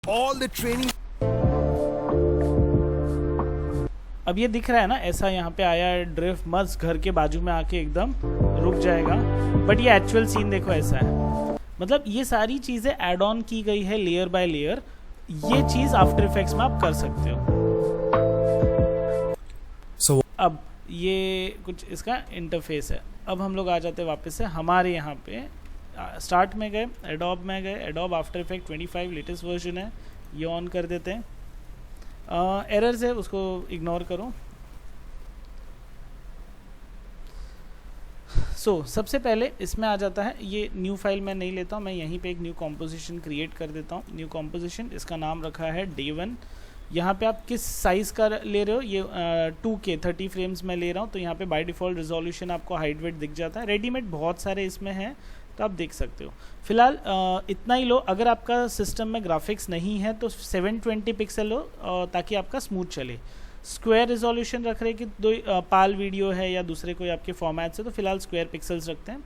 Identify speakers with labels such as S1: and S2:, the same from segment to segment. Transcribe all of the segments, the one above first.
S1: all the training.
S2: अब ये दिख रहा है ना, ऐसा यहाँ पे आया है ड्रिफ्ट, मस्त घर के बाजू में आके एकदम रुक जाएगा, बट ये एक्चुअल सीन देखो ऐसा है। मतलब ये सारी चीज़ें ऐड ऑन की गई है लेयर बाय लेयर। ये चीज़ आफ्टर इफेक्ट्स में आप कर सकते हो। अब ये कुछ इसका इंटरफेस है। अब हम लोग आ जाते हैं वापस से हमारे यहाँ पे स्टार्ट में गए, एडोब में गए, adobe after effect 25 latest version है, ये ऑन कर देते हैं। एरर्स है उसको इग्नोर करो। सबसे पहले इसमें आ जाता है, ये न्यू फाइल मैं नहीं लेता हूँ, मैं यहीं पे एक न्यू कॉम्पोजिशन क्रिएट कर देता हूँ। न्यू कॉम्पोजिशन, इसका नाम रखा है डे 1। यहाँ पे आप किस साइज़ का ले रहे हो, ये 2K 30 फ्रेम्स में ले रहा हूँ, तो यहाँ पे बाय डिफ़ॉल्ट रिजोल्यूशन आपको हाइट वेट दिख जाता है। रेडीमेड बहुत सारे इसमें हैं तो आप देख सकते हो। फिलहाल इतना ही लो। अगर आपका सिस्टम में ग्राफिक्स नहीं है तो 720 पिक्सल लो ताकि आपका स्मूथ चले। स्क्वायर रिजोल्यूशन रख रहे कि पाल वीडियो है या दूसरे कोई आपके फॉर्मेट से, तो फिलहाल स्क्वायर पिक्सल्स रखते हैं।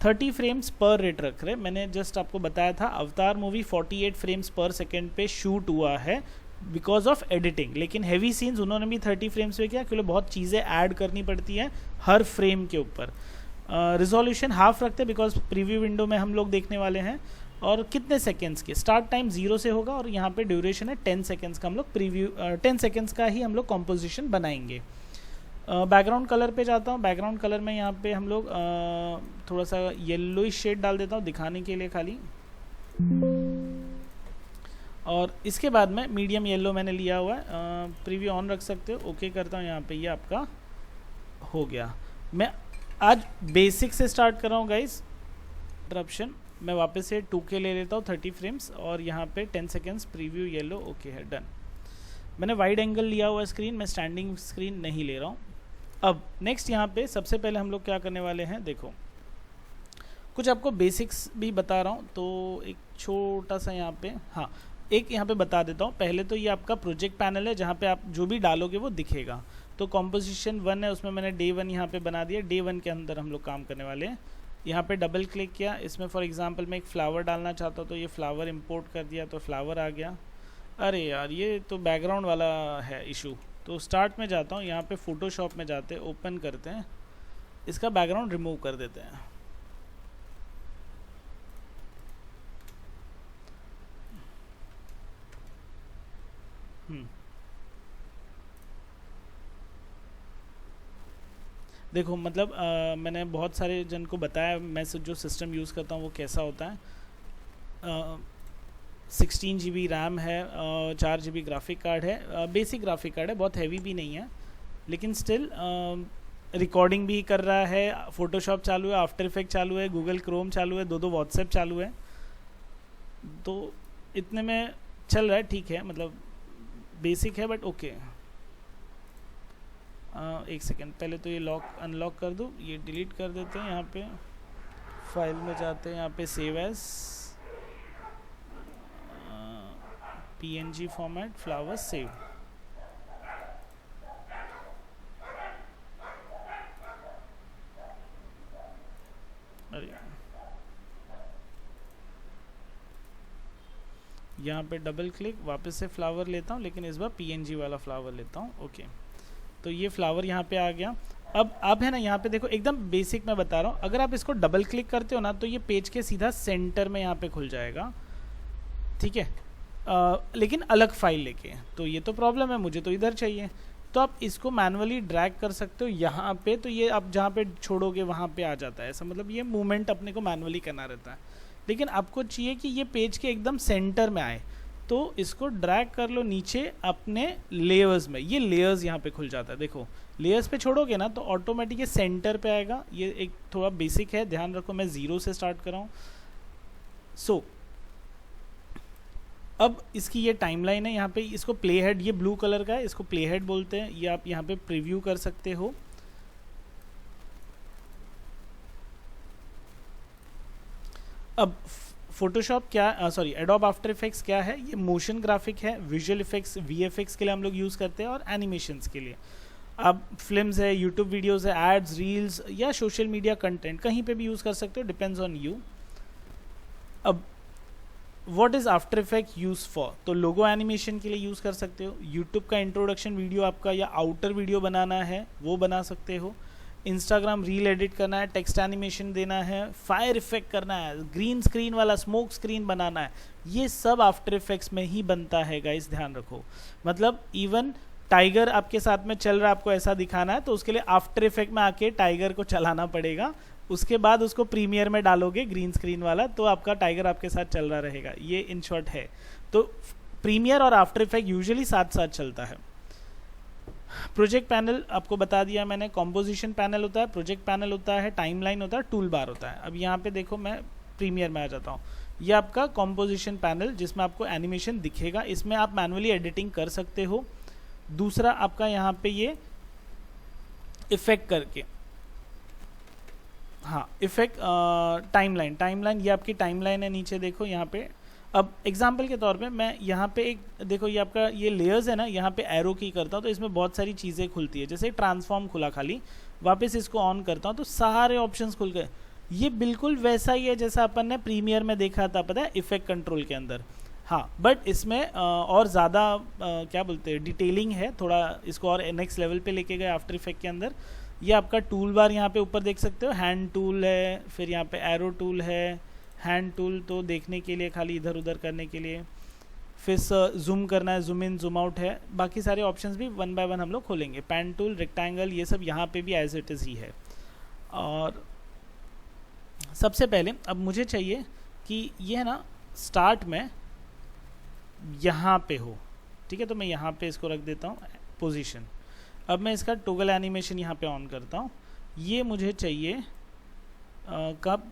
S2: 30 फ्रेम्स पर रेट रख रहे हैं। मैंने जस्ट आपको बताया था अवतार मूवी 48 फ्रेम्स पर सेकेंड पे शूट हुआ है बिकॉज ऑफ एडिटिंग, लेकिन हैवी सीन्स उन्होंने भी 30 फ्रेम्स पे किया क्योंकि बहुत चीज़ें ऐड करनी पड़ती हैं हर फ्रेम के ऊपर। रिजोल्यूशन हाफ रखते हैं बिकॉज प्रीव्यू विंडो में हम लोग देखने वाले हैं। और कितने सेकेंड्स के, स्टार्ट टाइम 0 से होगा और यहाँ पे ड्यूरेशन है 10 सेकेंड्स का। हम लोग प्रीव्यू 10 सेकेंड्स का ही हम लोग कॉम्पोजिशन बनाएंगे। बैकग्राउंड कलर पे जाता हूँ। बैकग्राउंड कलर में यहाँ पे हम लोग थोड़ा सा येलोइश शेड डाल देता हूँ दिखाने के लिए खाली, और इसके बाद में मीडियम येलो मैंने लिया हुआ है। प्रीव्यू ऑन रख सकते हो। ओके करता हूँ, यहाँ पे ये आपका हो गया। मैं आज बेसिक से स्टार्ट कर रहा हूँ गाइस। इंटरप्शन, मैं वापस से 2K ले लेता हूँ 30 फ्रेम्स और यहाँ पे 10 सेकेंड्स प्रीव्यू येलो। ओके है, डन। मैंने वाइड एंगल लिया हुआ स्क्रीन, मैं स्टैंडिंग स्क्रीन नहीं ले रहा हूँ। अब नेक्स्ट यहाँ पे सबसे पहले हम लोग क्या करने वाले हैं, देखो कुछ आपको बेसिक्स भी बता रहा हूँ। तो एक छोटा सा यहाँ पे, हाँ एक यहाँ पे बता देता हूँ। पहले तो ये आपका प्रोजेक्ट पैनल है जहाँ पे आप जो भी डालोगे वो दिखेगा। तो कॉम्पोजिशन 1 है, उसमें मैंने डे 1 यहाँ पे बना दिया। डे 1 के अंदर हम लोग काम करने वाले हैं। यहाँ पे डबल क्लिक किया, इसमें फॉर एग्जांपल मैं एक फ्लावर डालना चाहता हूँ तो ये फ्लावर इंपोर्ट कर दिया तो फ्लावर आ गया। अरे यार ये तो बैकग्राउंड वाला है इशू। तो स्टार्ट में जाता हूँ, यहाँ पे फोटोशॉप में जाते हैं, ओपन करते हैं, इसका बैकग्राउंड रिमूव कर देते हैं। देखो मतलब मैंने बहुत सारे जन को बताया मैं जो सिस्टम यूज़ करता हूँ वो कैसा होता है। 16 GB रैम है, 4 GB ग्राफिक कार्ड है, बेसिक ग्राफिक कार्ड है, बहुत हैवी भी नहीं है, लेकिन स्टिल रिकॉर्डिंग भी कर रहा है, फोटोशॉप चालू है, आफ्टर इफेक्ट चालू है, गूगल क्रोम चालू है, दो व्हाट्सएप चालू है, तो इतने में चल रहा है, ठीक है, मतलब बेसिक है बट ओके। एक सेकेंड, पहले तो ये लॉक अनलॉक कर दूँ, ये डिलीट कर देते हैं। यहाँ पे फाइल में जाते हैं, यहाँ पे save as PNG format flower save. अरे यहाँ पे डबल क्लिक, वापस से फ्लावर लेता हूँ, लेकिन इस बार PNG वाला फ्लावर लेता हूँ। ओके, तो ये फ्लावर यहाँ पे आ गया। अब आप है ना यहाँ पे देखो, एकदम बेसिक मैं बता रहा हूँ, अगर आप इसको डबल क्लिक करते हो ना तो ये पेज के सीधा सेंटर में यहाँ पे खुल जाएगा, ठीक है, लेकिन अलग फाइल लेके। तो ये तो प्रॉब्लम है, मुझे तो इधर चाहिए, तो आप इसको मैनुअली ड्रैग कर सकते हो यहाँ पे, तो ये आप जहाँ पे छोड़ोगे वहाँ पे आ जाता है। ऐसा मतलब ये मूवमेंट अपने को मैनुअली करना रहता है, लेकिन आपको चाहिए कि ये पेज के एकदम सेंटर में आए, तो इसको ड्रैग कर लो नीचे अपने लेयर्स में। ये लेयर्स यहाँ पे खुल जाता है, देखो लेयर्स पे छोड़ोगे ना तो ऑटोमेटिक ये सेंटर पे आएगा। ये एक थोड़ा बेसिक है, ध्यान रखो, मैं 0 से स्टार्ट कर रहा हूँ। सो अब इसकी ये टाइमलाइन है, यहाँ पे इसको प्ले हेड, ये ब्लू कलर का है, इसको प्ले हेड बोलते हैं। ये आप यहाँ पे प्रीव्यू कर सकते हो। अब फोटोशॉप क्या, सॉरी एडोब आफ्टर इफेक्ट्स क्या है, ये मोशन ग्राफिक है, विजुअल इफेक्ट्स VFX के लिए हम लोग यूज़ करते हैं और एनिमेशंस के लिए। अब फिल्म्स है, यूट्यूब वीडियोस है, एड्स, रील्स या सोशल मीडिया कंटेंट कहीं पे भी यूज़ कर सकते हो, डिपेंड्स ऑन यू। अब what is after effect use for, तो लोगो एनिमेशन के लिए यूज़ कर सकते हो, यूट्यूब का इंट्रोडक्शन वीडियो आपका या आउटर वीडियो बनाना है वो बना सकते हो, इंस्टाग्राम रील एडिट करना है, टेक्स्ट एनिमेशन देना है, फायर इफेक्ट करना है, ग्रीन स्क्रीन वाला स्मोक स्क्रीन बनाना है, ये सब आफ्टर इफेक्ट्स में ही बनता है गाइस, ध्यान रखो। मतलब इवन टाइगर आपके साथ में चल रहा है, आपको ऐसा दिखाना है तो उसके लिए आफ्टर इफेक्ट में आके टाइगर को चलाना पड़ेगा, उसके बाद उसको प्रीमियर में डालोगे ग्रीन स्क्रीन वाला, तो आपका टाइगर आपके साथ चल रहा रहेगा। ये इन शॉर्ट है। तो प्रीमियर और आफ्टर इफेक्ट यूजुअली साथ साथ चलता है। प्रोजेक्ट पैनल आपको बता दिया मैंने, कॉम्पोजिशन पैनल होता है, प्रोजेक्ट पैनल होता है, टाइमलाइन होता है, टूल बार होता है। अब यहाँ पे देखो मैं प्रीमियर में आ जाता हूँ, ये आपका कॉम्पोजिशन पैनल जिसमें आपको एनिमेशन दिखेगा, इसमें आप मैनुअली एडिटिंग कर सकते हो। दूसरा आपका यहाँ पे ये इफेक्ट करके, हाँ इफेक्ट टाइमलाइन, ये आपकी टाइमलाइन है, नीचे देखो यहाँ पे। अब एग्जाम्पल के तौर पे मैं यहाँ पे एक देखो, ये आपका ये लेयर्स है ना, यहाँ पे एरो की करता हूँ तो इसमें बहुत सारी चीज़ें खुलती है, जैसे ट्रांसफॉर्म खुला खाली, वापस इसको ऑन करता हूँ तो सारे ऑप्शंस खुल गए। ये बिल्कुल वैसा ही है जैसा अपन ने प्रीमियर में देखा था, पता है, इफेक्ट कंट्रोल के अंदर। हाँ बट इसमें और ज़्यादा क्या बोलते हैं, डिटेलिंग है थोड़ा, इसको और नेक्स्ट लेवल पे लेके गए आफ्टर इफेक्ट के अंदर। ये आपका टूल बार यहाँ पे ऊपर देख सकते हो, हैंड टूल है, फिर यहाँ पे एरो टूल है, हैंड टूल तो देखने के लिए, खाली इधर उधर करने के लिए, फिर जूम करना है, जूम इन जूम आउट है, बाकी सारे ऑप्शंस भी वन बाय वन हम लोग खोलेंगे। पेन टूल, रेक्टेंगल, ये सब यहाँ पे भी एज इट इज़ ही है। और सबसे पहले अब मुझे चाहिए कि ये है ना स्टार्ट में यहाँ पे हो, ठीक है, तो मैं यहाँ पे इसको रख देता हूँ पोजीशन। अब मैं इसका टोगल एनिमेशन यहाँ पे ऑन करता हूँ। ये मुझे चाहिए कब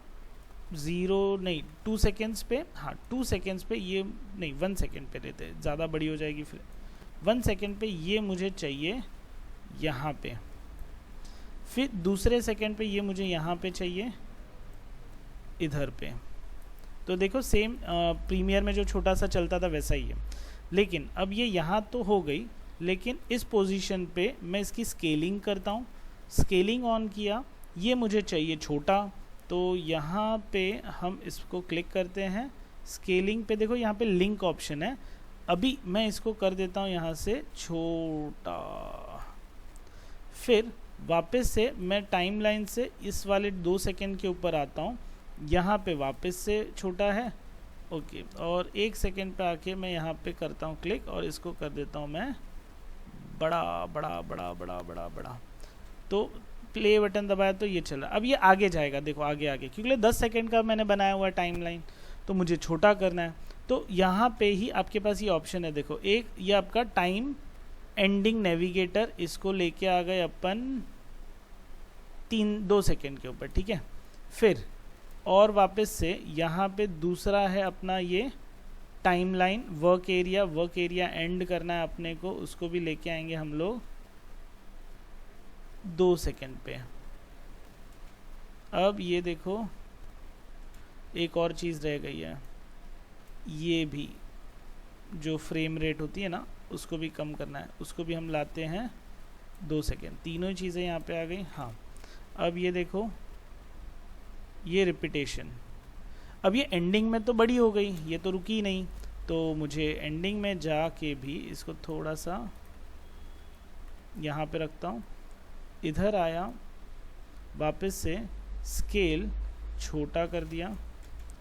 S2: 2 सेकेंड्स पे, हाँ 2 सेकेंड्स पे, ये नहीं 1 सेकेंड पे लेते हैं, ज़्यादा बड़ी हो जाएगी फिर। 1 सेकेंड पे ये मुझे चाहिए यहाँ पे, फिर दूसरे सेकेंड पे ये मुझे यहाँ पे चाहिए इधर पे। तो देखो सेम प्रीमियर में जो छोटा सा चलता था वैसा ही है, लेकिन अब ये यहाँ तो हो गई, लेकिन इस पोजीशन पे मैं इसकी स्केलिंग करता हूँ। स्केलिंग ऑन किया, ये मुझे चाहिए छोटा, तो यहाँ पे हम इसको क्लिक करते हैं। स्केलिंग पे देखो यहाँ पे लिंक ऑप्शन है, अभी मैं इसको कर देता हूँ यहाँ से छोटा। फिर वापस से मैं टाइमलाइन से इस वाले 2 सेकेंड के ऊपर आता हूँ, यहाँ पे वापस से छोटा है, ओके, और 1 सेकेंड पे आके मैं यहाँ पे करता हूँ क्लिक और इसको कर देता हूँ मैं बड़ा बड़ा बड़ा बड़ा बड़ा बड़ा। तो प्ले बटन दबाया तो ये चला। अब ये आगे जाएगा, देखो आगे आगे, क्योंकि 10 सेकेंड का मैंने बनाया हुआ है टाइमलाइन, तो मुझे छोटा करना है। तो यहाँ पे ही आपके पास ये ऑप्शन है, देखो एक ये आपका टाइम एंडिंग नेविगेटर, इसको लेके आ गए अपन 2 सेकेंड के ऊपर, ठीक है। फिर और वापस से यहाँ पे दूसरा है अपना ये टाइमलाइन वर्क एरिया एंड करना है अपने को, उसको भी लेके आएंगे हम लोग 2 सेकेंड पे। अब ये देखो एक और चीज़ रह गई है, ये भी जो फ्रेम रेट होती है ना उसको भी कम करना है, उसको भी हम लाते हैं 2 सेकेंड। तीनों ही चीज़ें यहाँ पे आ गई। हाँ अब ये देखो ये रिपीटेशन, अब ये एंडिंग में तो बड़ी हो गई, ये तो रुकी नहीं, तो मुझे एंडिंग में जाके भी इसको थोड़ा सा यहाँ पे रखता हूँ, इधर आया, वापस से स्केल छोटा कर दिया,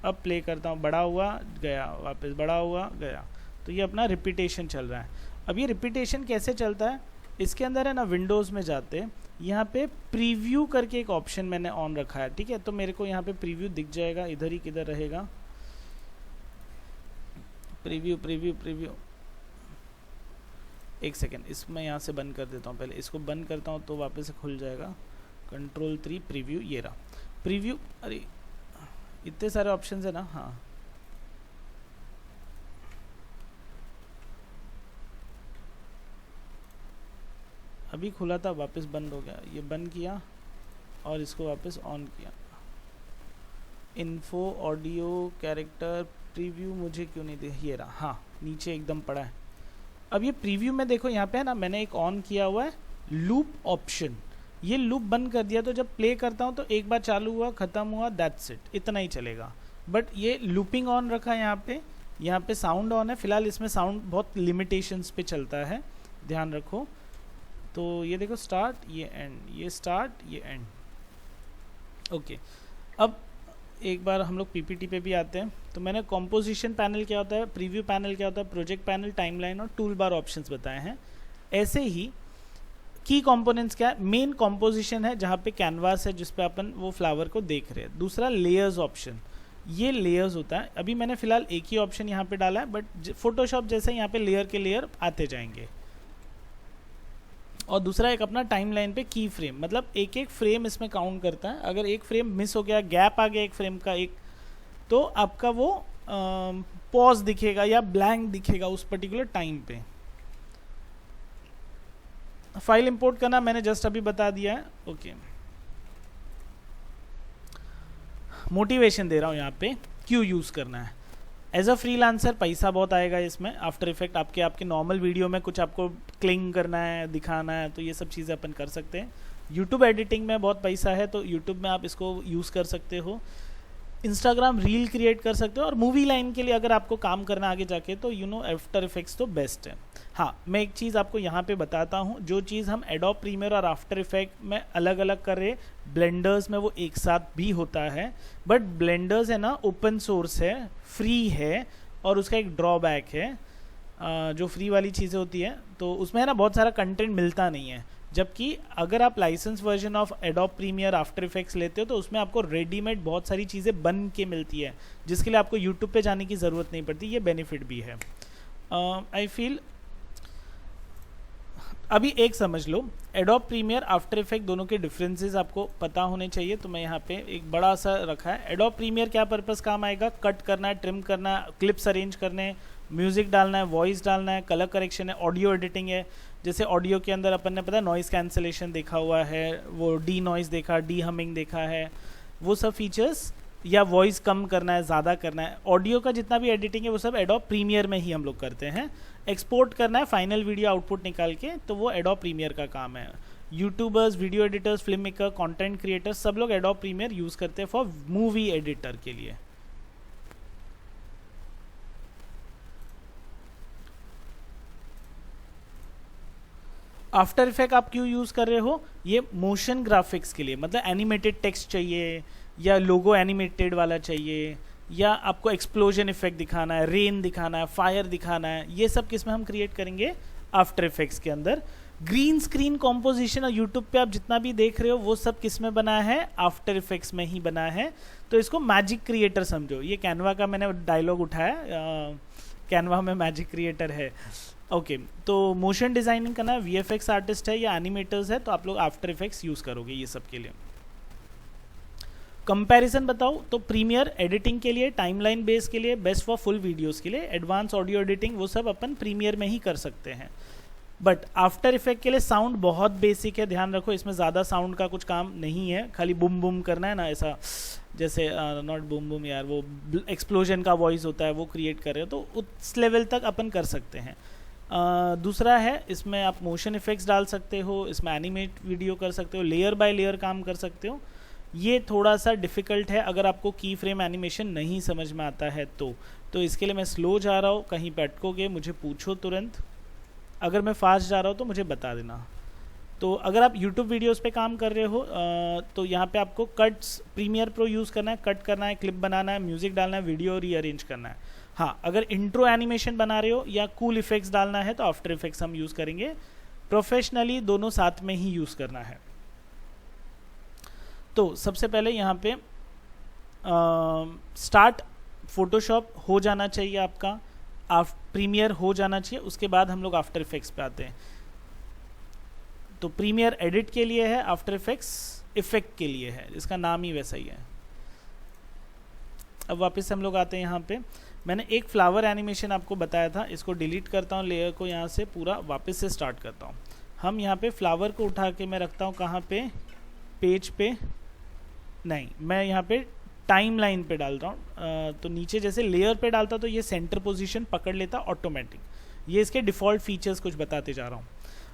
S2: अब प्ले करता हूँ, बड़ा हुआ गया, वापस बड़ा हुआ गया, तो ये अपना रिपीटेशन चल रहा है। अब ये रिपीटेशन कैसे चलता है, इसके अंदर है ना विंडोज़ में जाते, यहाँ पे प्रीव्यू करके एक ऑप्शन मैंने ऑन रखा है, ठीक है, तो मेरे को यहाँ पे प्रीव्यू दिख जाएगा, इधर ही किधर रहेगा, प्रीव्यू प्रीव्यू प्रीव्यू। 1 सेकेंड, इसमें यहाँ से बंद कर देता हूँ, पहले इसको बंद करता हूँ तो वापस से खुल जाएगा। Ctrl 3 प्रीव्यू, ये रहा प्रीव्यू। अरे इतने सारे ऑप्शंस है ना। हाँ अभी खुला था, वापस बंद हो गया, ये बंद किया और इसको वापस ऑन किया। इन्फो ऑडियो कैरेक्टर प्रीव्यू मुझे क्यों नहीं दे, ये रहा, हाँ नीचे एकदम पड़ा है। अब ये प्रीव्यू में देखो यहाँ पे है ना, मैंने एक ऑन किया हुआ है लूप ऑप्शन, ये लूप बंद कर दिया, तो जब प्ले करता हूँ तो एक बार चालू हुआ, ख़त्म हुआ, दैट्स इट, इतना ही चलेगा। बट ये लूपिंग ऑन रखा है यहाँ पे, यहाँ पे साउंड ऑन है, फिलहाल इसमें साउंड बहुत लिमिटेशंस पे चलता है, ध्यान रखो। तो ये देखो स्टार्ट, ये एंड, ये स्टार्ट, ये एंड। ओके, अब एक बार हम लोग पीपीटी पे भी आते हैं। तो मैंने कॉम्पोजिशन पैनल क्या होता है, प्रीव्यू पैनल क्या होता है, प्रोजेक्ट पैनल, टाइमलाइन और टूल बार ऑप्शंस बताए हैं। ऐसे ही की कंपोनेंट्स क्या है, मेन कॉम्पोजिशन है जहाँ पे कैनवास है जिस पे अपन वो फ्लावर को देख रहे हैं। दूसरा लेयर्स ऑप्शन, ये लेयर्स होता है। अभी मैंने फिलहाल एक ही ऑप्शन यहाँ पे डाला है, बट फोटोशॉप जैसे यहाँ पे लेयर के लेयर आते जाएंगे। और दूसरा एक अपना टाइमलाइन पे की फ्रेम, मतलब एक एक फ्रेम इसमें काउंट करता है। अगर एक फ्रेम मिस हो गया, गैप आ गया एक फ्रेम का एक, तो आपका वो पॉज दिखेगा या ब्लैंक दिखेगा उस पर्टिकुलर टाइम पे। फाइल इंपोर्ट करना मैंने जस्ट अभी बता दिया है। ओके, मोटिवेशन दे रहा हूँ यहाँ पे, क्यों यूज़ करना है। एज अ फ्रीलांसर पैसा बहुत आएगा इसमें। आफ्टर इफेक्ट आपके नॉर्मल वीडियो में कुछ आपको क्लिंग करना है, दिखाना है, तो ये सब चीज़ें अपन कर सकते हैं। यूट्यूब एडिटिंग में बहुत पैसा है, तो यूट्यूब में आप इसको यूज़ कर सकते हो। इंस्टाग्राम रील क्रिएट कर सकते हो। और मूवी लाइन के लिए अगर आपको काम करना आगे जाके, तो आफ्टर इफेक्ट्स तो बेस्ट है। हाँ, मैं एक चीज़ आपको यहाँ पे बताता हूँ, जो चीज़ हम एडोब प्रीमियर और आफ्टर इफेक्ट में अलग अलग कर रहे, ब्लेंडर्स में वो एक साथ भी होता है। बट ब्लेंडर्स है ना, ओपन सोर्स है, फ्री है, और उसका एक ड्रॉबैक है, जो फ्री वाली चीज़ें होती है तो उसमें है ना बहुत सारा कंटेंट मिलता नहीं है। जबकि अगर आप license version of Adobe Premiere after effects लेते हो, तो उसमें आपको रेडीमेड बहुत सारी चीज़ें बन के मिलती है, जिसके लिए आपको यूट्यूब पे जाने की ज़रूरत नहीं पड़ती। ये बेनिफिट भी है। आई फील अभी एक समझ लो, एडोब प्रीमियर आफ्टर इफेक्ट दोनों के डिफरेंसेस आपको पता होने चाहिए। तो मैं यहाँ पे एक बड़ा सा रखा है। एडोब प्रीमियर क्या पर्पस काम आएगा, कट करना है, ट्रिम करना है, क्लिप्स अरेंज करने, म्यूजिक डालना है, वॉइस डालना है, कलर करेक्शन है, ऑडियो एडिटिंग है। जैसे ऑडियो के अंदर अपन ने पता नॉइज़ कैंसलेशन देखा हुआ है, वो डी नॉइज़ देखा, डी हमिंग देखा है, वो सब फीचर्स, या वॉइस कम करना है, ज़्यादा करना है, ऑडियो का जितना भी एडिटिंग है वो सब एडोब प्रीमियर में ही हम लोग करते हैं। एक्सपोर्ट करना है फाइनल वीडियो आउटपुट निकाल के, तो वो एडोब प्रीमियर का काम है। YouTubers, video editors, film maker, content creators, सब लोग एडोब प्रीमियर यूज़ करते हैं फॉर मूवी एडिटर के लिए। आफ्टर इफेक्ट आप क्यों यूज़ कर रहे हो, ये मोशन ग्राफिक्स के लिए, मतलब एनिमेटेड टेक्स्ट चाहिए, या लोगो एनिमेटेड वाला चाहिए, या आपको एक्सप्लोजन इफेक्ट दिखाना है, रेन दिखाना है, फायर दिखाना है, ये सब किस में हम क्रिएट करेंगे, आफ्टर इफेक्ट्स के अंदर। ग्रीन स्क्रीन कॉम्पोजिशन और यूट्यूब पे आप जितना भी देख रहे हो वो सब किस में बना है, आफ्टर इफेक्ट्स में ही बना है। तो इसको मैजिक क्रिएटर समझो। ये कैनवा का मैंने डायलॉग उठाया, कैनवा में मैजिक क्रिएटर है। ओके, तो मोशन डिज़ाइनिंग करना है, वीएफएक्स आर्टिस्ट है या एनिमेटर्स है, तो आप लोग आफ्टर इफेक्ट्स यूज़ करोगे ये सब के लिए। कंपैरिजन बताओ, तो प्रीमियर एडिटिंग के लिए, टाइमलाइन बेस के लिए, बेस्ट फॉर फुल वीडियोस के लिए, एडवांस ऑडियो एडिटिंग वो सब अपन प्रीमियर में ही कर सकते हैं। बट आफ्टर इफेक्ट के लिए साउंड बहुत बेसिक है, ध्यान रखो, इसमें ज़्यादा साउंड का कुछ काम नहीं है, खाली बुम बुम करना है ना, ऐसा जैसे नॉट बुम बुम यार, वो एक्सप्लोजन का वॉइस होता है वो क्रिएट कर रहे हो, तो उस लेवल तक अपन कर सकते हैं। दूसरा है, इसमें आप मोशन इफेक्ट्स डाल सकते हो, इसमें एनिमेट वीडियो कर सकते हो, लेयर बाय लेयर काम कर सकते हो। ये थोड़ा सा डिफ़िकल्ट है अगर आपको की फ्रेम एनिमेशन नहीं समझ में आता है तो इसके लिए मैं स्लो जा रहा हूँ, कहीं पे अटकोगे मुझे पूछो तुरंत, अगर मैं फास्ट जा रहा हूँ तो मुझे बता देना। तो अगर आप YouTube वीडियोस पे काम कर रहे हो तो यहाँ पे आपको कट्स, प्रीमियर प्रो यूज़ करना है, कट करना है, क्लिप बनाना है, म्यूज़िक डालना है, वीडियो रीअरेंज करना है। हाँ, अगर इंट्रो एनिमेशन बना रहे हो या कूल इफेक्ट्स डालना है तो आफ्टर इफेक्ट्स हम यूज़ करेंगे। प्रोफेशनली दोनों साथ में ही यूज़ करना है। तो सबसे पहले यहाँ पे स्टार्ट फोटोशॉप हो जाना चाहिए आपका, प्रीमियर हो जाना चाहिए, उसके बाद हम लोग आफ्टर इफेक्ट्स पे आते हैं। तो प्रीमियर एडिट के लिए है, आफ्टर इफेक्ट्स इफेक्ट के लिए है, इसका नाम ही वैसा ही है। अब वापस से हम लोग आते हैं यहाँ पे। मैंने एक फ्लावर एनिमेशन आपको बताया था, इसको डिलीट करता हूँ, लेयर को यहाँ से पूरा वापस से स्टार्ट करता हूँ। हम यहाँ पे फ्लावर को उठा के मैं रखता हूँ कहाँ पे, पेज पे नहीं, मैं यहाँ पे टाइम लाइन पे डाल रहा हूँ। तो नीचे जैसे लेयर पे डालता तो ये सेंटर पोजीशन पकड़ लेता ऑटोमेटिक। ये इसके डिफ़ॉल्ट फीचर्स कुछ बताते जा रहा हूँ।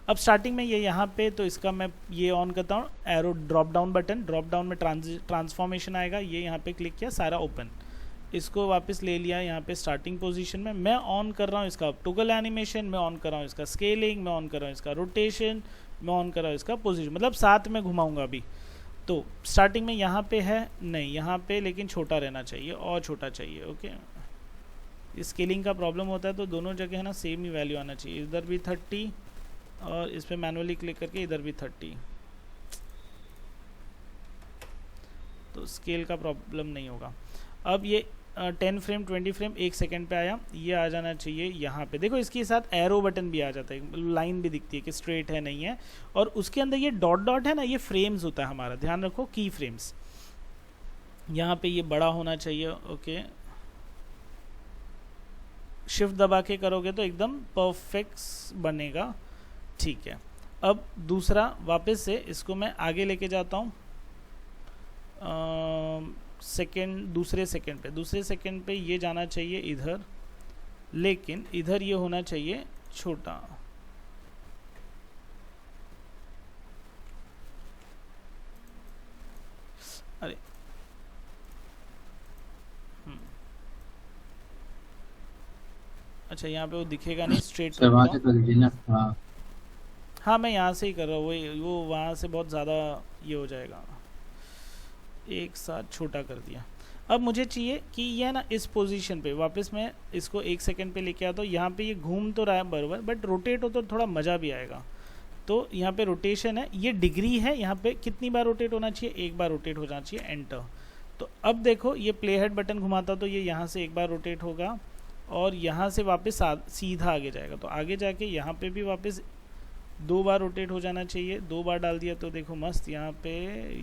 S2: अब स्टार्टिंग में ये यहाँ पे, तो इसका मैं ये ऑन करता हूँ, arrow drop down button, drop down में ट्रांसफॉर्मेशन आएगा, ये यहाँ पे क्लिक किया, सारा ओपन। इसको वापस ले लिया यहाँ पे स्टार्टिंग पोजीशन में। मैं ऑन कर रहा हूँ इसका टॉगल एनिमेशन, मैं ऑन कर रहा हूँ इसका स्केलिंग, मैं ऑन कर रहा हूँ इसका रोटेशन, मैं ऑन कर रहा हूँ इसका पोजीशन, मतलब साथ में घुमाऊंगा अभी। तो स्टार्टिंग में यहाँ पे है नहीं, यहाँ पे लेकिन छोटा रहना चाहिए और छोटा चाहिए। ओके, स्केलिंग का प्रॉब्लम होता है तो दोनों जगह है ना सेम ही वैल्यू आना चाहिए, इधर भी 30 और इस पर मैनुअली क्लिक करके इधर भी 30, तो स्केल का प्रॉब्लम नहीं होगा। अब ये 10 फ्रेम 20 फ्रेम 1 सेकंड पे आया, ये आ जाना चाहिए यहाँ पे। देखो इसके साथ एरो बटन भी आ जाता है, लाइन भी दिखती है कि स्ट्रेट है नहीं है, और उसके अंदर ये डॉट डॉट है ना, ये फ्रेम्स होता है हमारा, ध्यान रखो की फ्रेम्स। यहाँ पे ये बड़ा होना चाहिए। ओके, शिफ्ट दबा के करोगे तो एकदम परफेक्ट बनेगा। ठीक है, अब दूसरा वापस से इसको मैं आगे लेके जाता हूँ दूसरे सेकंड पे ये जाना चाहिए इधर, लेकिन इधर ये होना चाहिए छोटा। अरे अच्छा, यहाँ पे वो दिखेगा नहीं, स्ट्रेट
S1: वहाँ से कर लीजिए ना। हाँ
S2: हाँ, मैं यहाँ से ही कर रहा हूँ, वो वहाँ से बहुत ज़्यादा ये हो जाएगा, एक साथ छोटा कर दिया। अब मुझे चाहिए कि ये ना इस पोजीशन पे वापस मैं इसको 1 सेकंड पे लेके आता हूँ। यहाँ पे ये घूम तो रहा है बराबर, बट रोटेट हो तो थोड़ा मज़ा भी आएगा। तो यहाँ पे रोटेशन है, ये डिग्री है, यहाँ पे कितनी बार रोटेट होना चाहिए, एक बार रोटेट हो जाना चाहिए, एंटर। तो अब देखो ये प्ले हेड बटन घुमाता तो ये यहाँ से एक बार रोटेट होगा और यहाँ से वापस सीधा आगे जाएगा। तो आगे जाके यहाँ पे भी वापस 2 बार रोटेट हो जाना चाहिए, 2 बार डाल दिया तो देखो मस्त यहाँ पे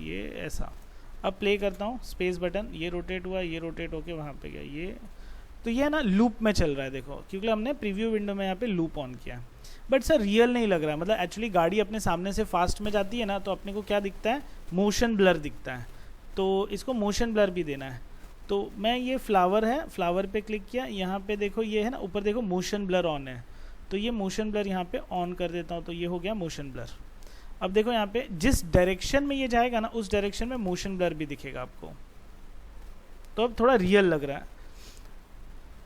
S2: ये ऐसा। अब प्ले करता हूँ, स्पेस बटन, ये रोटेट हुआ, ये रोटेट होके वहाँ पे गया ये। तो ये ना लूप में चल रहा है देखो, क्योंकि हमने प्रीव्यू विंडो में यहाँ पे लूप ऑन किया। बट सर रियल नहीं लग रहा है, मतलब एक्चुअली गाड़ी अपने सामने से फास्ट में जाती है ना, तो अपने को क्या दिखता है, मोशन ब्लर दिखता है। तो इसको मोशन ब्लर भी देना है। तो मैं ये फ्लावर है, फ्लावर पे क्लिक किया, यहाँ पे देखो ये है ना ऊपर देखो मोशन ब्लर ऑन है, तो ये मोशन ब्लर यहाँ पे ऑन कर देता हूँ, तो ये हो गया मोशन ब्लर। अब देखो यहाँ पे जिस डायरेक्शन में ये जाएगा ना, उस डायरेक्शन में मोशन ब्लर भी दिखेगा आपको, तो अब थोड़ा रियल लग रहा है।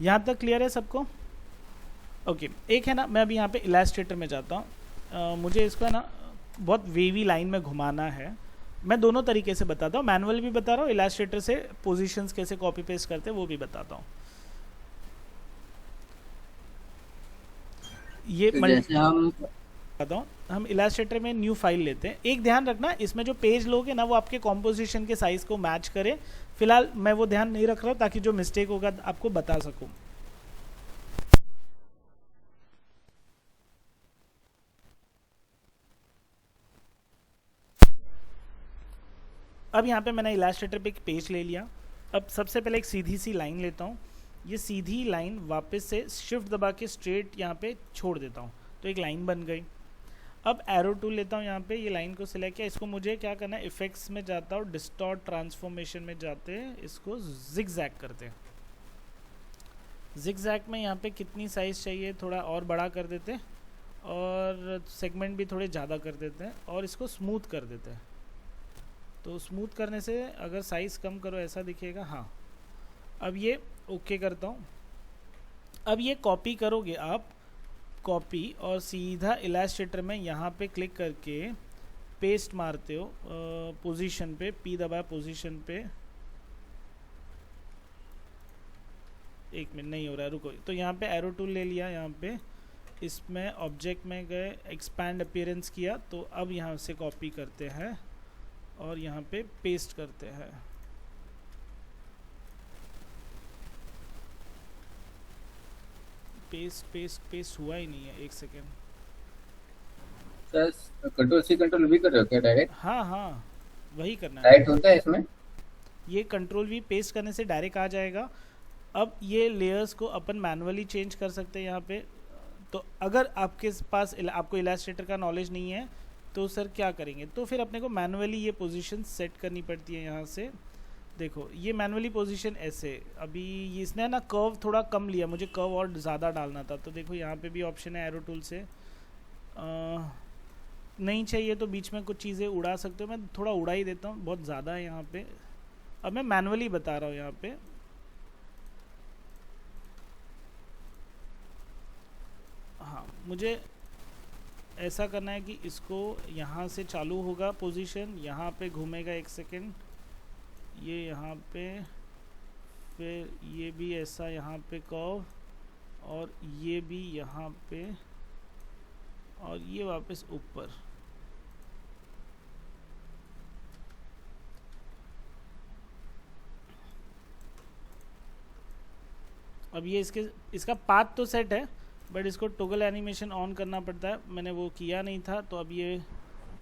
S2: यहाँ तक क्लियर है सबको? ओके, एक है ना, मैं अभी यहाँ पे इलास्ट्रेटर में जाता हूँ, मुझे इसको है ना बहुत वेवी लाइन में घुमाना है। मैं दोनों तरीके से बताता हूँ, मैनुअल भी बता रहा हूँ, इलास्ट्रेटर से पोजीशंस कैसे कॉपी पेस्ट करते हैं वो भी बताता हूँ। ये बताता हूँ, हम इलास्ट्रेटर में न्यू फाइल लेते हैं। एक ध्यान रखना, इसमें जो पेज लोगे ना वो आपके कॉम्पोजिशन के साइज को मैच करे। फिलहाल मैं वो ध्यान नहीं रख रहा हूँ ताकि जो मिस्टेक होगा आपको बता सकूँ। अब यहाँ पे मैंने इलास्ट्रेटर पे एक पेज ले लिया। अब सबसे पहले एक सीधी सी लाइन लेता हूँ, ये सीधी लाइन वापस से शिफ्ट दबा के स्ट्रेट यहाँ पे छोड़ देता हूँ, तो एक लाइन बन गई। अब एरो टूल लेता हूँ, यहाँ पे ये लाइन को सिलेक्ट किया, इसको मुझे क्या करना है, इफेक्ट्स में जाता हूँ, डिस्टॉर्ट ट्रांसफॉर्मेशन में जाते हैं, इसको जिग जैग करते हैं। जिग जैग में यहाँ पे कितनी साइज़ चाहिए थोड़ा और बड़ा कर देते हैं, और सेगमेंट भी थोड़े ज़्यादा कर देते हैं, और इसको स्मूथ कर देते हैं। तो स्मूथ करने से अगर साइज़ कम करो ऐसा दिखेगा। हाँ, अब ये ओके करता हूँ। अब ये कॉपी करोगे आप, कॉपी, और सीधा इलास्ट्रेटर में यहाँ पे क्लिक करके पेस्ट मारते हो पोजीशन पे, पी दबाया पोजीशन पे। एक मिनट, नहीं हो रहा है, रुको। तो यहाँ पे एरो टूल ले लिया, यहाँ पे इसमें ऑब्जेक्ट में गए, एक्सपैंड अपीयरेंस किया, तो अब यहाँ से कॉपी करते हैं और यहाँ पे पेस्ट करते हैं। पेस्ट हुआ ही नहीं है, एक second.
S1: Sir control C control V कर रहे हो क्या डायरेक्ट?
S2: हाँ हाँ, वही करना है।
S1: डायरेक्ट होता है इसमें?
S2: ये कंट्रोल वी पेस्ट करने से डायरेक्ट आ जाएगा। अब ये लेयर्स को अपन मैनुअली चेंज कर सकते हैं यहाँ पे। तो अगर आपके पास आपको इलास्ट्रेटर का नॉलेज नहीं है तो सर क्या करेंगे, तो फिर अपने को मैनुअली ये पोजीशन सेट करनी पड़ती है। यहाँ से देखो ये मैनुअली पोजीशन ऐसे, अभी इसने ना कर्व थोड़ा कम लिया, मुझे कर्व और ज़्यादा डालना था। तो देखो यहाँ पे भी ऑप्शन है एरो टूल से, नहीं चाहिए तो बीच में कुछ चीज़ें उड़ा सकते हो, मैं थोड़ा उड़ा ही देता हूँ, बहुत ज़्यादा है यहाँ पे। अब मैं मैनुअली बता रहा हूँ यहाँ पे, मुझे ऐसा करना है कि इसको यहाँ से चालू होगा पोजीशन, यहाँ पे घूमेगा 1 सेकेंड, ये यहाँ पे, फिर ये भी ऐसा यहाँ पे कर्व, और ये भी यहाँ पे, और ये वापस ऊपर। अब ये इसका पाथ तो सेट है, बट इसको टोगल एनिमेशन ऑन करना पड़ता है। मैंने वो किया नहीं था, तो अब ये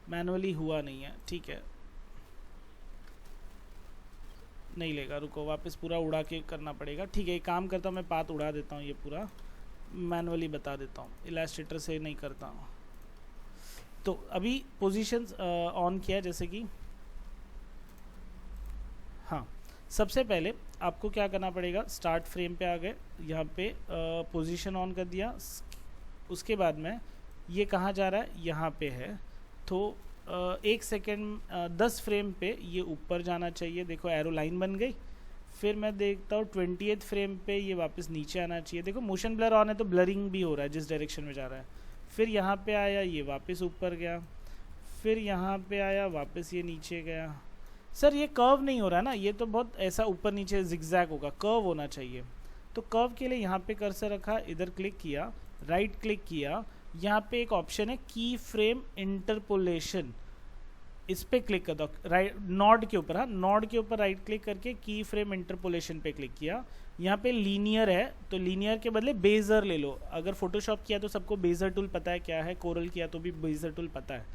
S2: मैनुअली हुआ नहीं है। ठीक है, नहीं लेगा, रुको, वापस पूरा उड़ा के करना पड़ेगा। ठीक है, एक काम करता हूँ, मैं पाथ उड़ा देता हूँ, ये पूरा मैनुअली बता देता हूँ, इलास्ट्रेटर से नहीं करता हूँ। तो अभी पोजीशंस ऑन किया, जैसे कि हाँ, सबसे पहले आपको क्या करना पड़ेगा, स्टार्ट फ्रेम पे आ गए, यहाँ पे पोजीशन ऑन कर दिया। उसके बाद में ये कहाँ जा रहा है, यहाँ पे है, तो 1 सेकेंड 10 फ्रेम पे ये ऊपर जाना चाहिए। देखो एरो लाइन बन गई। फिर मैं देखता हूँ 20th फ्रेम पे ये वापस नीचे आना चाहिए। देखो मोशन ब्लर ऑन है तो ब्लरिंग भी हो रहा है जिस डायरेक्शन में जा रहा है। फिर यहाँ पे आया, ये वापस ऊपर गया, फिर यहाँ पे आया, वापस ये नीचे गया। सर ये कर्व नहीं हो रहा ना, ये तो बहुत ऐसा ऊपर नीचे जिगजैग होगा, कर्व होना चाहिए। तो कर्व के लिए यहाँ पे कर्सर रखा, इधर क्लिक किया, राइट क्लिक किया, यहाँ पे एक ऑप्शन है की फ्रेम इंटरपोलेशन, इस पे क्लिक कर दो, राइट नॉड के ऊपर, हाँ नॉड के ऊपर राइट क्लिक करके की फ्रेम इंटरपोलेशन पे क्लिक किया। यहाँ पे लीनियर है तो लीनियर के बदले बेजर ले लो। अगर फोटोशॉप किया तो सबको बेजर टूल पता है क्या है, कोरल किया तो भी बेजर टूल पता है।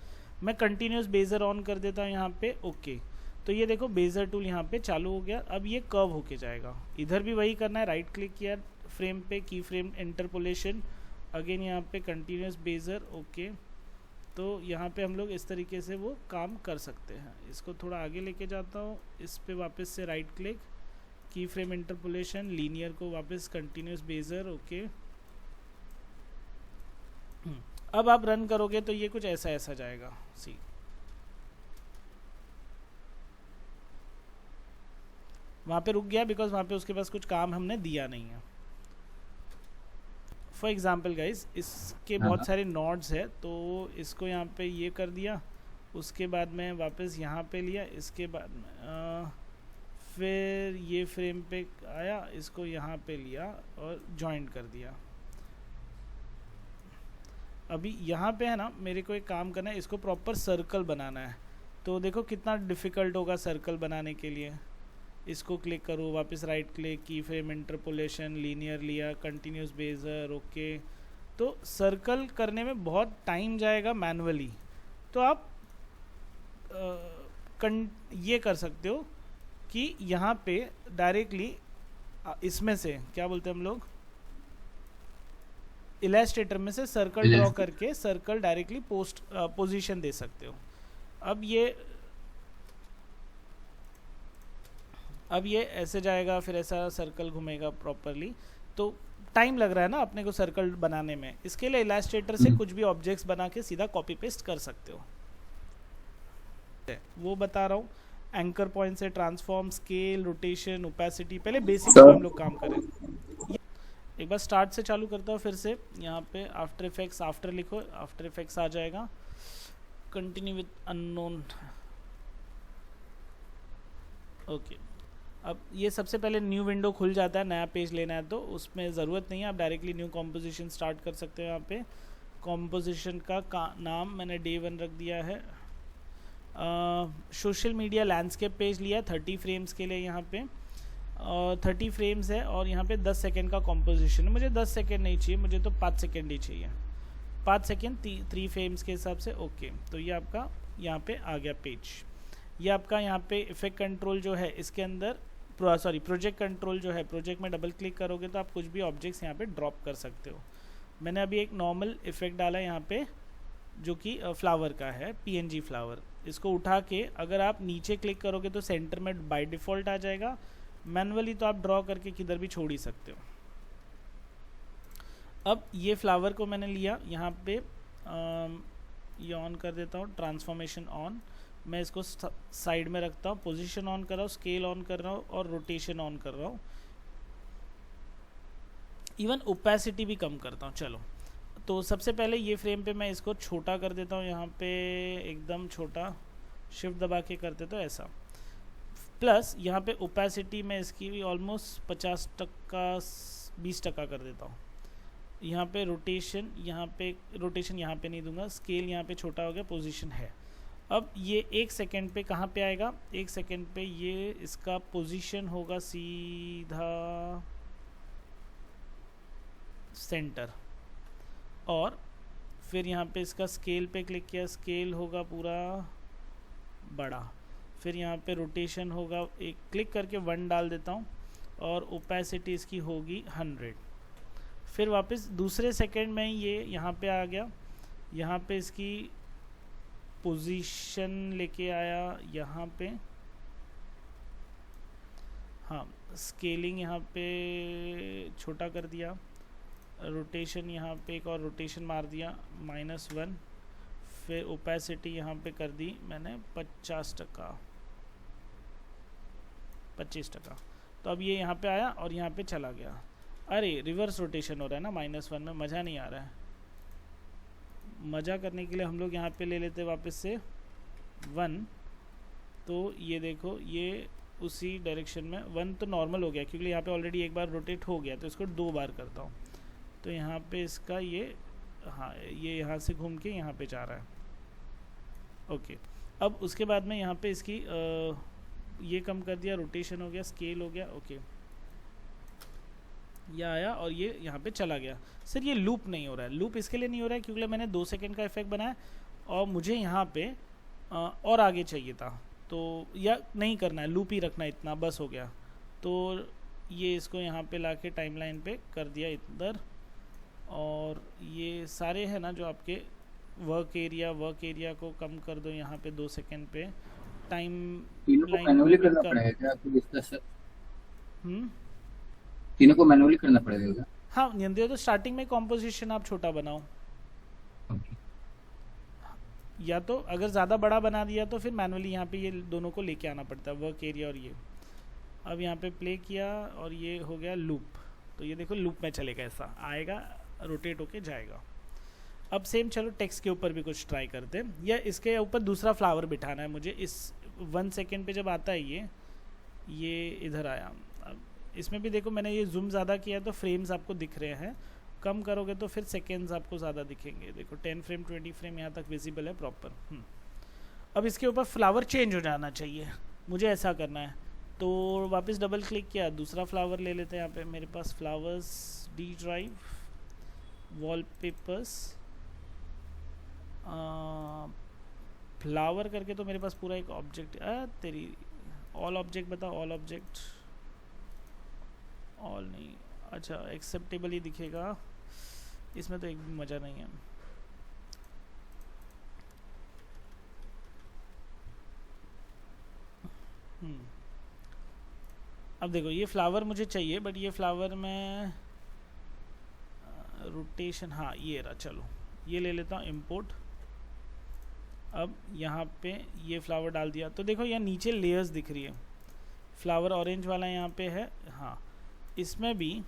S2: मैं कंटिन्यूस बेजर ऑन कर देता हूँ यहाँ पे, ओके। तो ये देखो बेजर टूल यहाँ पे चालू हो गया। अब ये कर्व होके जाएगा। इधर भी वही करना है, राइट क्लिक किया फ्रेम पे, की फ्रेम इंटरपोलेशन, अगेन यहाँ पे कंटिन्यूस बेजर, ओके। तो यहाँ पे हम लोग इस तरीके से वो काम कर सकते हैं। इसको थोड़ा आगे लेके जाता हूँ, इस पे वापस से राइट क्लिक, की फ्रेम इंटरपोलेशन, लीनियर को वापस कंटिन्यूस बेजर, ओके। अब आप रन करोगे तो ये कुछ ऐसा ऐसा जाएगा, सी। वहाँ पे रुक गया बिकॉज वहाँ पे उसके पास कुछ काम हमने दिया नहीं है। फॉर एग्जाम्पल गाइज, इसके बहुत सारे नोड्स है, तो इसको यहाँ पे ये कर दिया, उसके बाद में वापस यहाँ पे लिया, इसके बाद में फिर ये फ्रेम पे आया, इसको यहाँ पे लिया और जॉइंट कर दिया। अभी यहाँ पे है ना, मेरे को एक काम करना है, इसको प्रॉपर सर्कल बनाना है। तो देखो कितना डिफ़िकल्ट होगा सर्कल बनाने के लिए। इसको क्लिक करो, वापस राइट क्लिक, की फ्रेम इंटरपोलेशन, लीनियर लिया, कंटिन्यूस बेजर, ओके। तो सर्कल करने में बहुत टाइम जाएगा मैनुअली। तो आप ये कर सकते हो कि यहाँ पे डायरेक्टली इसमें से क्या बोलते हैं हम लोग, इलास्ट्रेटर में से सर्कल ड्रॉ करके सर्कल डायरेक्टली पोजीशन दे सकते हो। अब ये ऐसे जाएगा, फिर ऐसा सर्कल घूमेगा प्रॉपरली। तो टाइम लग रहा है ना अपने को सर्कल बनाने में। इसके लिए इलास्ट्रेटर से कुछ भी ऑब्जेक्ट्स बना के सीधा कॉपी पेस्ट कर सकते हो, वो बता रहा हूँ। एंकर पॉइंट से ट्रांसफॉर्म, स्केल, रोटेशन, ओपेसिटी, पहले बेसिक पे हम लोग काम करें। एक बार स्टार्ट से चालू करता हूँ फिर से। यहाँ पे आफ्टर इफेक्ट्स, आफ्टर लिखो, आफ्टर इफेक्ट्स आ जाएगा। Continue with unknown, okay. अब ये सबसे पहले न्यू विंडो खुल जाता है, नया पेज लेना है तो उसमें ज़रूरत नहीं है, आप डायरेक्टली न्यू कॉम्पोजिशन स्टार्ट कर सकते हो। यहाँ पे कॉम्पोजिशन का नाम मैंने डे 1 रख दिया है। सोशल मीडिया लैंडस्केप पेज लिया 30 फ्रेम्स के लिए यहाँ पे, और 30 फ्रेम्स है, और यहाँ पे 10 सेकेंड का कॉम्पोजिशन है। मुझे 10 सेकेंड नहीं चाहिए, मुझे तो 5 सेकेंड ही चाहिए। 5 सेकेंड 3 फ्रेम्स के हिसाब से, ओके। तो ये आपका यहाँ पे आ गया पेज। ये आपका यहाँ पे इफेक्ट कंट्रोल जो है इसके अंदर, प्रोजेक्ट कंट्रोल जो है, प्रोजेक्ट में डबल क्लिक करोगे तो आप कुछ भी ऑब्जेक्ट्स यहाँ पे ड्रॉप कर सकते हो। मैंने अभी एक नॉर्मल इफेक्ट डाला है यहाँ पे जो कि फ्लावर का है, PNG फ्लावर। इसको उठा के अगर आप नीचे क्लिक करोगे तो सेंटर में बाय डिफ़ॉल्ट आ जाएगा। मैनुअली तो आप ड्रॉ करके किधर भी छोड़ ही सकते हो। अब ये फ्लावर को मैंने लिया, यहाँ पे ये ऑन कर देता हूँ, ट्रांसफॉर्मेशन ऑन। मैं इसको साइड में रखता हूँ, पोजीशन ऑन कर रहा हूँ, स्केल ऑन कर रहा हूँ और रोटेशन ऑन कर रहा हूँ। इवन ओपेसिटी भी कम करता हूँ। चलो तो सबसे पहले ये फ्रेम पे मैं इसको छोटा कर देता हूँ, यहाँ पे एकदम छोटा, शिफ्ट दबा के करते तो ऐसा। प्लस यहाँ पे ओपेसिटी में इसकी भी ऑलमोस्ट 20% कर देता हूँ। यहाँ पे रोटेशन यहाँ पे नहीं दूंगा, स्केल यहाँ पे छोटा हो गया, पोजीशन है। अब ये 1 सेकेंड पे कहाँ पे आएगा, 1 सेकेंड पे ये इसका पोजीशन होगा सीधा सेंटर, और फिर यहाँ पे इसका स्केल पे क्लिक किया, स्केल होगा पूरा बड़ा, फिर यहाँ पे रोटेशन होगा, एक क्लिक करके 1 डाल देता हूँ, और ओपेसिटी इसकी होगी 100। फिर वापस दूसरे सेकंड में ये यहाँ पे आ गया, यहाँ पे इसकी पोजीशन लेके आया यहाँ पे, हाँ स्केलिंग यहाँ पे छोटा कर दिया, रोटेशन यहाँ पे एक और रोटेशन मार दिया -1, फिर ओपेसिटी यहाँ पे कर दी मैंने 25%। तो अब ये यहाँ पे आया और यहाँ पे चला गया। अरे रिवर्स रोटेशन हो रहा है ना -1 में, मज़ा नहीं आ रहा है। मज़ा करने के लिए हम लोग यहाँ पे ले लेते वापस से 1, तो ये देखो ये उसी डायरेक्शन में 1 तो नॉर्मल हो गया, क्योंकि यहाँ पे ऑलरेडी एक बार रोटेट हो गया, तो इसको 2 बार करता हूँ। तो यहाँ पे इसका ये, हाँ ये यहाँ से घूम के यहाँ पे जा रहा है। ओके, अब उसके बाद में यहाँ पे इसकी ये कम कर दिया, रोटेशन हो गया, स्केल हो गया। ओके, ये आया और ये यहाँ पे चला गया। सर ये लूप नहीं हो रहा है, लूप इसके लिए नहीं हो रहा है क्योंकि मैंने 2 सेकंड का इफेक्ट बनाया और मुझे यहाँ पे और आगे चाहिए था, तो या नहीं करना है, लूप ही रखना है, इतना बस हो गया। तो ये इसको यहाँ पे लाके टाइमलाइन पे कर दिया इधर, और ये सारे हैं ना जो आपके वर्क एरिया को कम कर दो यहाँ पे 2 सेकंड पे। टाइम
S1: तीनों को मैनुअली करना पड़ेगा क्या आपको इसका सर? तीनों को मैनुअली करना पड़ेगा क्या?
S2: हाँ नियंत्रित, तो स्टार्टिंग में कॉम्पोजिशन आप छोटा बनाओ।
S1: ओके,
S2: या तो अगर ज़्यादा बड़ा बना दिया तो फिर मैनुअली यहाँ पे ये दोनों को लेके आना पड़ता है, वर्क एरिया और ये। अब यहाँ पे प्ले किया और ये हो गया लूप, तो ये देखो लूप में चलेगा, ऐसा आएगा, रोटेट होके जाएगा। अब सेम चलो टेक्स्ट के ऊपर भी कुछ ट्राई करते हैं, या इसके ऊपर दूसरा फ्लावर बिठाना है मुझे। इस 1 सेकेंड पे जब आता है ये इधर आया। अब इसमें भी देखो मैंने ये जूम ज़्यादा किया तो फ्रेम्स आपको दिख रहे हैं, कम करोगे तो फिर सेकेंड्स आपको ज़्यादा दिखेंगे। देखो 10 फ्रेम 20 फ्रेम यहाँ तक विजिबल है प्रॉपर। अब इसके ऊपर फ्लावर चेंज हो जाना चाहिए, मुझे ऐसा करना है। तो वापस डबल क्लिक किया, दूसरा फ्लावर ले लेते हैं। यहाँ पे मेरे पास flowers, D drive, wallpapers, flower करके तो मेरे पास पूरा एक ऑब्जेक्ट, तेरी ऑल ऑब्जेक्ट बता, ऑल ऑब्जेक्ट, ऑल नहीं, अच्छा एक्सेप्टेबल ही दिखेगा, इसमें तो एक भी मज़ा नहीं है। अब देखो ये फ्लावर मुझे चाहिए, बट ये फ्लावर में रोटेशन, हाँ ये रहा, चलो ये ले लेता हूँ इंपोर्ट। अब यहाँ पे ये फ्लावर डाल दिया, तो देखो यहाँ नीचे लेयर्स दिख रही है, फ्लावर ऑरेंज वाला यहाँ पे है, हाँ इसमें भी,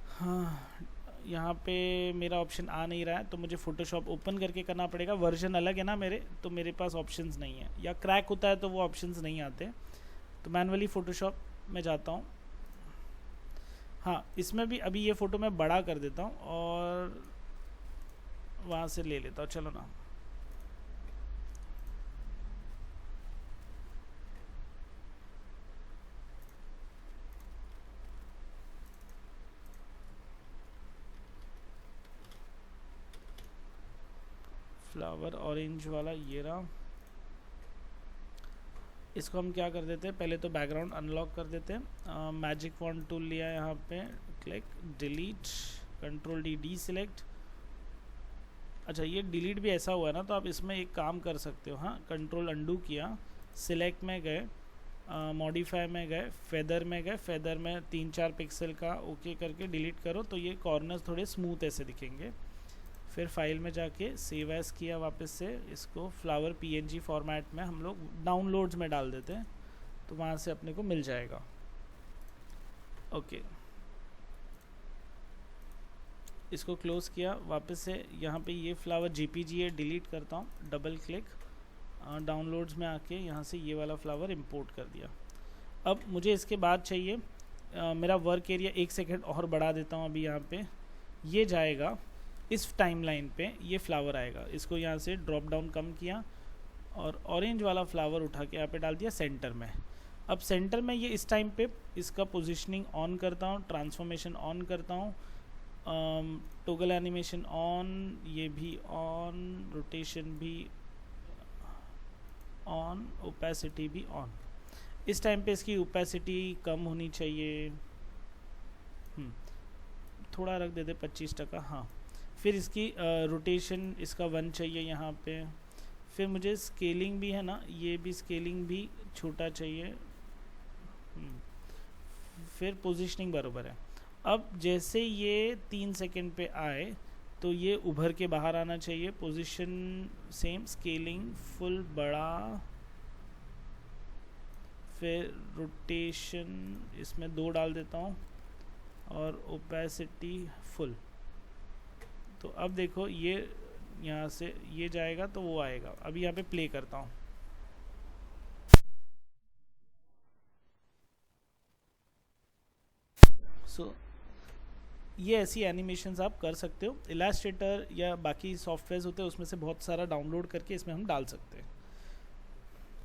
S2: हाँ यहाँ पे मेरा ऑप्शन आ नहीं रहा है, तो मुझे फ़ोटोशॉप ओपन करके करना पड़ेगा। वर्जन अलग है ना मेरे, तो मेरे पास ऑप्शंस नहीं है, या क्रैक होता है तो वो ऑप्शंस नहीं आते, तो मैनुअली फ़ोटोशॉप में जाता हूँ। हाँ इसमें भी अभी ये फ़ोटो मैं बड़ा कर देता हूँ और वहाँ से ले लेता हूँ, चलो ना। फ्लावर ऑरेंज वाला ये रहा, इसको हम क्या कर देते हैं, पहले तो बैकग्राउंड अनलॉक कर देते हैं। मैजिक फॉन्ट टूल लिया यहाँ पे, click, delete, control D, D select. अच्छा ये डिलीट भी ऐसा हुआ है ना, तो आप इसमें एक काम कर सकते हो, हाँ कंट्रोल अंडू किया, सिलेक्ट में गए, मॉडिफाई में गए, फेदर में गए, फेदर में 3-4 पिक्सल का ओके करके डिलीट करो, तो ये कॉर्नर्स थोड़े स्मूथ ऐसे दिखेंगे। फिर फाइल में जाके सेव एज किया, वापस से इसको फ्लावर पीएनजी फॉर्मेट में हम लोग डाउनलोड्स में डाल देते हैं, तो वहाँ से अपने को मिल जाएगा। ओके इसको क्लोज़ किया, वापस से यहाँ पे ये फ्लावर JPG है, डिलीट करता हूँ, डबल क्लिक, डाउनलोड्स में आके यहाँ से ये वाला फ्लावर इंपोर्ट कर दिया। अब मुझे इसके बाद चाहिए मेरा वर्क एरिया 1 सेकेंड और बढ़ा देता हूँ। अभी यहाँ पे ये जाएगा, इस टाइमलाइन पे ये फ्लावर आएगा, इसको यहाँ से ड्रॉप डाउन कम किया और ऑरेंज वाला फ्लावर उठा के यहाँ पे डाल दिया सेंटर में। अब सेंटर में ये इस टाइम पे इसका पोजीशनिंग ऑन करता हूँ, ट्रांसफॉर्मेशन ऑन करता हूँ, टोगल एनिमेशन ऑन, ये भी ऑन, रोटेशन भी ऑन, ओपेसिटी भी ऑन। इस टाइम पे इसकी ओपेसिटी कम होनी चाहिए, थोड़ा रख देते 25%, हाँ। फिर इसकी रोटेशन इसका 1 चाहिए यहाँ पे। फिर मुझे स्केलिंग भी है ना, ये भी स्केलिंग भी छोटा चाहिए। फिर पोजीशनिंग बराबर है। अब जैसे ये 3 सेकंड पे आए तो ये उभर के बाहर आना चाहिए। पोजीशन सेम, स्केलिंग फुल बड़ा, फिर रोटेशन इसमें 2 डाल देता हूँ और ओपेसिटी फुल। तो अब देखो ये यहाँ से ये जाएगा तो वो आएगा। अभी यहाँ पे प्ले करता हूँ। ये ऐसी एनिमेशंस आप कर सकते हो। इलास्ट्रेटर या बाकी सॉफ्टवेयर्स होते हैं उसमें से बहुत सारा डाउनलोड करके इसमें हम डाल सकते हैं।